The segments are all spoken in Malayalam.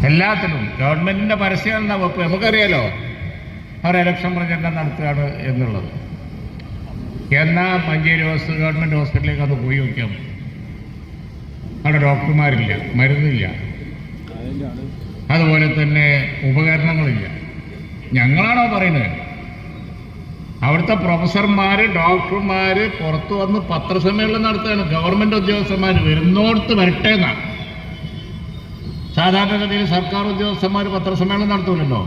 എല്ലാത്തിനും ഗവൺമെൻറ്റിൻ്റെ പരസ്യങ്ങളുടെ വകുപ്പ് നമുക്കറിയാലോ, അവർ ഇലക്ഷൻ പ്രചരണം നടത്തുകയാണ് എന്നുള്ളത്. എന്നാൽ മഞ്ചേരി ഗവൺമെൻറ് ഹോസ്പിറ്റലിലേക്ക് അത് പോയി നോക്കിയാൽ അവിടെ ഡോക്ടർമാരില്ല, മരുന്നില്ല, അതുപോലെ തന്നെ ഉപകരണങ്ങളില്ല. ഞങ്ങളാണോ പറയുന്നത്? അവിടുത്തെ പ്രൊഫസർമാർ, ഡോക്ടർമാർ പുറത്തു വന്ന് പത്രസമ്മേളനം നടത്തുകയാണ്. ഗവൺമെൻറ് ഉദ്യോഗസ്ഥന്മാർ വരുന്നോടത്ത് വരട്ടെ എന്നാണ്. സാധാരണഗതിയിൽ സർക്കാർ ഉദ്യോഗസ്ഥന്മാർ പത്രസമ്മേളനം നടത്തൂലല്ലോ.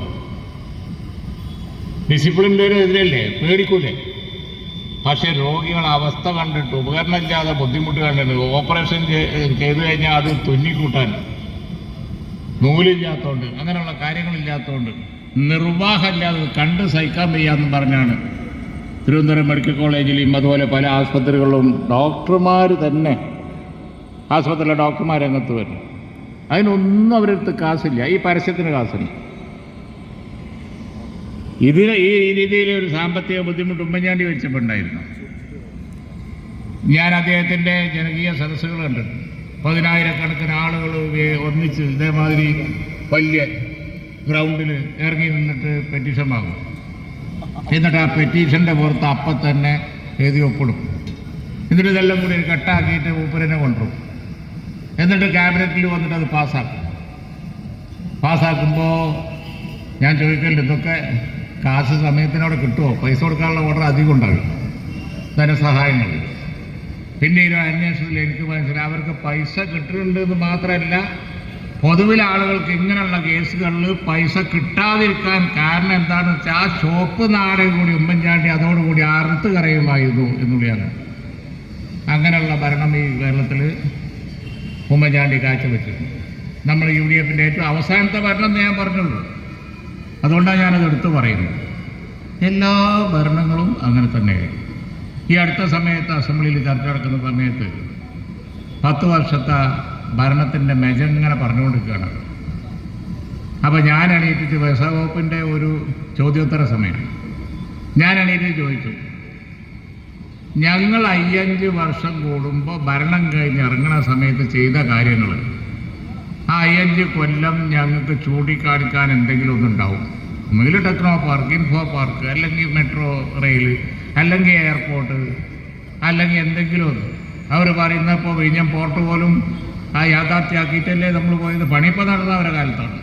ഡിസിപ്ലിൻ്റെ എതിരല്ലേ, പേടിക്കൂലേ? പക്ഷേ രോഗികളുടെ അവസ്ഥ കണ്ടിട്ട്, ഉപകരണമില്ലാതെ ബുദ്ധിമുട്ട് കണ്ടിട്ട്, ഓപ്പറേഷൻ ചെയ്തു കഴിഞ്ഞാൽ അത് തുന്നിക്കൂട്ടാൻ നൂലില്ലാത്തതുകൊണ്ട്, അങ്ങനെയുള്ള കാര്യങ്ങളില്ലാത്തതുകൊണ്ട്, നിർവാഹമില്ലാതെ കണ്ട് സഹിക്കാൻ വയ്യാന്ന് പറഞ്ഞാണ് തിരുവനന്തപുരം മെഡിക്കൽ കോളേജിലും അതുപോലെ പല ആസ്പത്രികളിലും ഡോക്ടർമാർ തന്നെ, ആസ്പത്രിയിലെ ഡോക്ടർമാർ രംഗത്ത് വരും. അതിനൊന്നും അവരടുത്ത് കാശില്ല, ഈ പരസ്യത്തിന് കാശില്ല. ഇതിന് ഈ രീതിയിൽ ഒരു സാമ്പത്തിക ബുദ്ധിമുട്ട് ഉമ്മൻചാണ്ടി വെച്ചപ്പോണ്ടായിരുന്നു. ഞാൻ അദ്ദേഹത്തിൻ്റെ ജനകീയ സദസ്സുകൾ കണ്ടിട്ടുണ്ട്. 10,000-കണക്കിന് ആളുകൾ ഒന്നിച്ച് ഇതേമാതിരി വലിയ ഗ്രൗണ്ടിൽ ഇറങ്ങി നിന്നിട്ട് പെറ്റീഷൻ വാങ്ങും. എന്നിട്ട് ആ പെറ്റീഷൻ്റെ പുറത്ത് അപ്പം തന്നെ എഴുതി ഒപ്പിടും. എന്നിട്ട് ഇതെല്ലാം കൂടി കട്ടാക്കിയിട്ട് മൂപ്പരനെ കൊണ്ടുവരും. എന്നിട്ട് ക്യാബിനറ്റിൽ വന്നിട്ട് അത് പാസ്സാക്കുമ്പോൾ ഞാൻ ചോദിക്കലുണ്ട്, ഇതൊക്കെ കാശ് സമയത്തിനവിടെ കിട്ടുമോ? പൈസ കൊടുക്കാനുള്ള ഓർഡർ അധികം ഉണ്ടാകും, ധനസഹായങ്ങൾ. പിന്നെ ഈ അന്വേഷണത്തിൽ എനിക്ക് മനസ്സിലായി, അവർക്ക് പൈസ കിട്ടുന്നുണ്ട് എന്ന് മാത്രമല്ല, പൊതുവിൽ ആളുകൾക്ക് ഇങ്ങനെയുള്ള കേസുകളിൽ പൈസ കിട്ടാതിരിക്കാൻ കാരണം എന്താണെന്ന് വെച്ചാൽ ആ ചുവപ്പ് നാടകം കൂടി ഉമ്മൻചാണ്ടി അതോടുകൂടി അറുത്ത് കരയുമായിരുന്നു എന്നുള്ളതാണ്. അങ്ങനെയുള്ള ഭരണം ഈ കേരളത്തിൽ ഉമ്മൻചാണ്ടി കാഴ്ചവെച്ചിട്ടുണ്ട്. നമ്മൾ UDFൻ്റെ ഏറ്റവും അവസാനത്തെ ഭരണം എന്ന് ഞാൻ പറഞ്ഞുള്ളൂ. അതുകൊണ്ടാണ് ഞാനത് എടുത്തു പറയുന്നത്. എല്ലാ ഭരണങ്ങളും അങ്ങനെ തന്നെയായിരുന്നു. ഈ അടുത്ത സമയത്ത് അസംബ്ലിയിൽ ചർച്ച നടക്കുന്ന സമയത്ത് 10 വർഷത്തെ ഭരണത്തിൻ്റെ മെജങ്ങനെ പറഞ്ഞുകൊണ്ടിരിക്കുകയാണ്. അപ്പോൾ ഞാൻ എണീറ്റിട്ട് വ്യവസായ വകുപ്പിൻ്റെ ഒരു ചോദ്യോത്തര സമയം ഞാൻ എണീറ്റിട്ട് ചോദിച്ചു, ഞങ്ങൾ 5 വർഷം കൂടുമ്പോൾ ഭരണം കഴിഞ്ഞ് ഇറങ്ങുന്ന സമയത്ത് ചെയ്ത കാര്യങ്ങൾ ആ 5 കൊല്ലം ഞങ്ങൾക്ക് ചൂണ്ടിക്കാണിക്കാൻ എന്തെങ്കിലും ഒന്നുണ്ടാവും. ഒന്നുകിൽ ടെക്നോ പാർക്ക്, ഇൻഫോ പാർക്ക്, അല്ലെങ്കിൽ മെട്രോ റെയിൽ, അല്ലെങ്കിൽ എയർപോർട്ട്, അല്ലെങ്കിൽ എന്തെങ്കിലും ഒന്ന്. അവർ പറയുന്നപ്പോൾ വിഴിഞ്ഞം പോർട്ട് പോലും ആ യാഥാർത്ഥ്യമാക്കിയിട്ടല്ലേ നമ്മൾ പോയത്. പണിയിപ്പോൾ നടന്ന അവരുടെ കാലത്താണ്.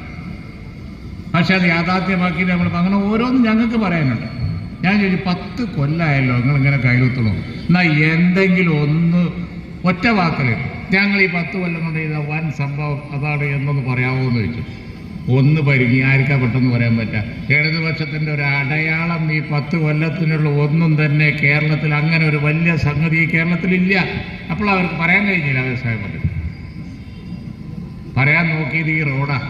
പക്ഷെ അത് യാഥാർത്ഥ്യമാക്കിയിട്ട് നമ്മൾ അങ്ങനെ ഓരോന്നും ഞങ്ങൾക്ക് പറയാനുണ്ട്. ഞാൻ ചോദിച്ചു, 10 കൊല്ലമായല്ലോ നിങ്ങളിങ്ങനെ കയ്യിലെത്തണോ? എന്നാൽ എന്തെങ്കിലും ഒന്ന് ഒറ്റ വാക്കിൽ ഞങ്ങൾ ഈ 10 കൊല്ലം കൊണ്ട് ചെയ്ത വൻ സംഭവം അതാണ് എന്നൊന്ന് പറയാമോ എന്ന് ചോദിച്ചു. ഒന്ന് പരിങ്ങി, ആർക്കാ പെട്ടെന്ന് പറയാൻ പറ്റുക? ഇടതുപക്ഷത്തിൻ്റെ ഒരു അടയാളം ഈ 10 കൊല്ലത്തിനുള്ള ഒന്നും തന്നെ കേരളത്തിൽ അങ്ങനെ ഒരു വലിയ സംഗതി കേരളത്തിലില്ല. അപ്പോൾ അവർക്ക് പറയാൻ കഴിഞ്ഞില്ല. വ്യവസായ മന്ത്രി പറയാൻ നോക്കിയത് ഈ റോഡാണ്.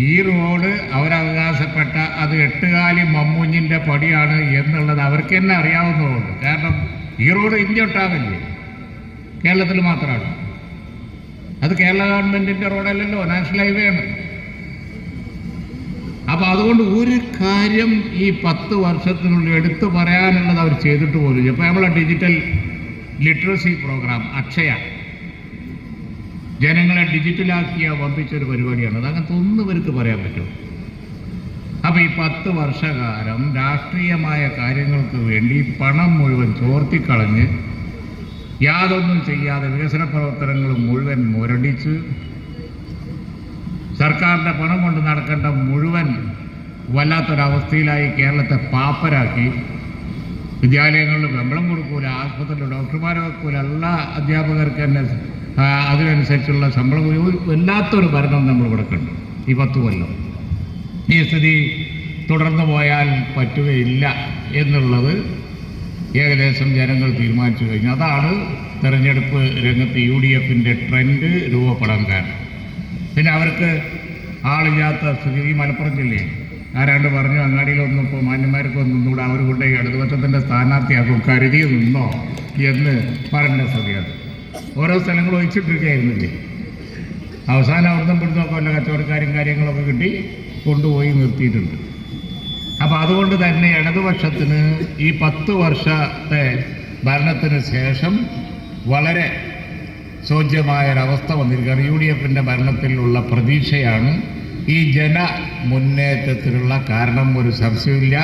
ഈ റോഡ് അവരവകാശപ്പെട്ട അത് 8 മമ്മൂഞ്ഞിൻ്റെ പടിയാണ് എന്നുള്ളത് അവർക്ക് തന്നെ അറിയാവുന്നതുകൊണ്ട്. കാരണം ഈ റോഡ് ഇന്ത്യ ഒട്ടാകല്ലേ, കേരളത്തിൽ മാത്രമാണ്. അത് കേരള ഗവൺമെൻറ്റിൻ്റെ റോഡല്ലല്ലോ, നാഷണൽ ഹൈവേ ആണ്. അപ്പോൾ അതുകൊണ്ട് ഒരു കാര്യം ഈ 10 വർഷത്തിനുള്ളിൽ എടുത്തു പറയാനുള്ളത് അവർ ചെയ്തിട്ട് പോലും. ഇപ്പോൾ നമ്മളെ ഡിജിറ്റൽ ലിറ്ററസി പ്രോഗ്രാം അക്ഷയ ജനങ്ങളെ ഡിജിറ്റലാക്കിയ വമ്പിച്ചൊരു പരിപാടിയാണ്. അതങ്ങനത്തെ ഒന്നും ഇവർക്ക് പറയാൻ പറ്റും. അപ്പോൾ ഈ 10 വർഷക്കാലം രാഷ്ട്രീയമായ കാര്യങ്ങൾക്ക് വേണ്ടി പണം മുഴുവൻ ചോർത്തിക്കളഞ്ഞ് യാതൊന്നും ചെയ്യാതെ വികസന പ്രവർത്തനങ്ങൾ മുഴുവൻ മുരടിച്ച് സർക്കാരിൻ്റെ പണം കൊണ്ട് നടക്കേണ്ട മുഴുവൻ വല്ലാത്തൊരവസ്ഥയിലായി കേരളത്തെ പാപ്പരാക്കി. വിദ്യാലയങ്ങളിൽ ശമ്പളം കൊടുക്കൂല, ആശുപത്രിയിൽ ഡോക്ടർമാരെ വെക്കൂല, എല്ലാ അധ്യാപകർക്ക് തന്നെ അതിനനുസരിച്ചുള്ള ശമ്പളം വല്ലാത്തൊരു ഭരണം നമ്മളിവിടെ കണ്ടു ഈ 10 കൊല്ലം. ഈ സ്ഥിതി തുടർന്നു പോയാൽ പറ്റുകയില്ല എന്നുള്ളത് ഏകദേശം ജനങ്ങൾ തീരുമാനിച്ചു കഴിഞ്ഞു. അതാണ് തെരഞ്ഞെടുപ്പ് രംഗത്ത് UDFൻ്റെ ട്രെൻഡ് രൂപപ്പെടാൻ കാരണം. പിന്നെ അവർക്ക് ആളില്ലാത്ത സ്ഥിതി. ഈ മലപ്പുറം ജില്ലയിൽ ആരാണ്ട് പറഞ്ഞു, അങ്ങാടിയിലൊന്നും ഇപ്പോൾ മാന്യന്മാർക്കൊന്നും കൂടെ അവർ കൊണ്ട് ഇടതുപക്ഷത്തിൻ്റെ സ്ഥാനാർത്ഥിയാക്കും, കരുതി നിന്നോ എന്ന് പറഞ്ഞ സ്ഥിതിയാണ്. ഓരോ സ്ഥലങ്ങൾ ഒഴിച്ചിട്ടിരിക്കുകയായിരുന്നില്ലേ. അവസാനം അവിടുന്ന് പിടുത്തമൊക്കെ വല്ല കച്ചവടക്കാരും കാര്യങ്ങളൊക്കെ കിട്ടി കൊണ്ടുപോയി നിർത്തിയിട്ടുണ്ട്. അപ്പോൾ അതുകൊണ്ട് തന്നെ ഇടതുപക്ഷത്തിന് ഈ 10 വർഷത്തെ ഭരണത്തിന് ശേഷം വളരെ ശോച്യമായൊരവസ്ഥ വന്നിരിക്കുകയാണ്. UDFിൻ്റെ ഭരണത്തിലുള്ള പ്രതീക്ഷയാണ് ഈ ജനമുന്നേറ്റത്തിനുള്ള കാരണം, ഒരു സംശയമില്ല.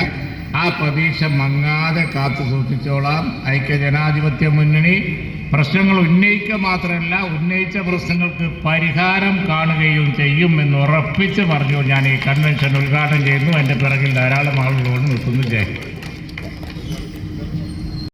ആ പ്രതീക്ഷ മങ്ങാതെ കാത്തു സൂക്ഷിച്ചോളാം. ഐക്യജനാധിപത്യ മുന്നണി പ്രശ്നങ്ങൾ ഉന്നയിക്കുക മാത്രമല്ല, ഉന്നയിച്ച പ്രശ്നങ്ങൾക്ക് പരിഹാരം കാണുകയും ചെയ്യും എന്ന് ഉറപ്പിച്ച് പറഞ്ഞു ഞാൻ ഈ കൺവെൻഷൻ ഉദ്ഘാടനം ചെയ്യുന്നു. എൻ്റെ പിറകിൽ ധാരാളം ആളുകളോട് നിർത്തുന്നു. ജയ്.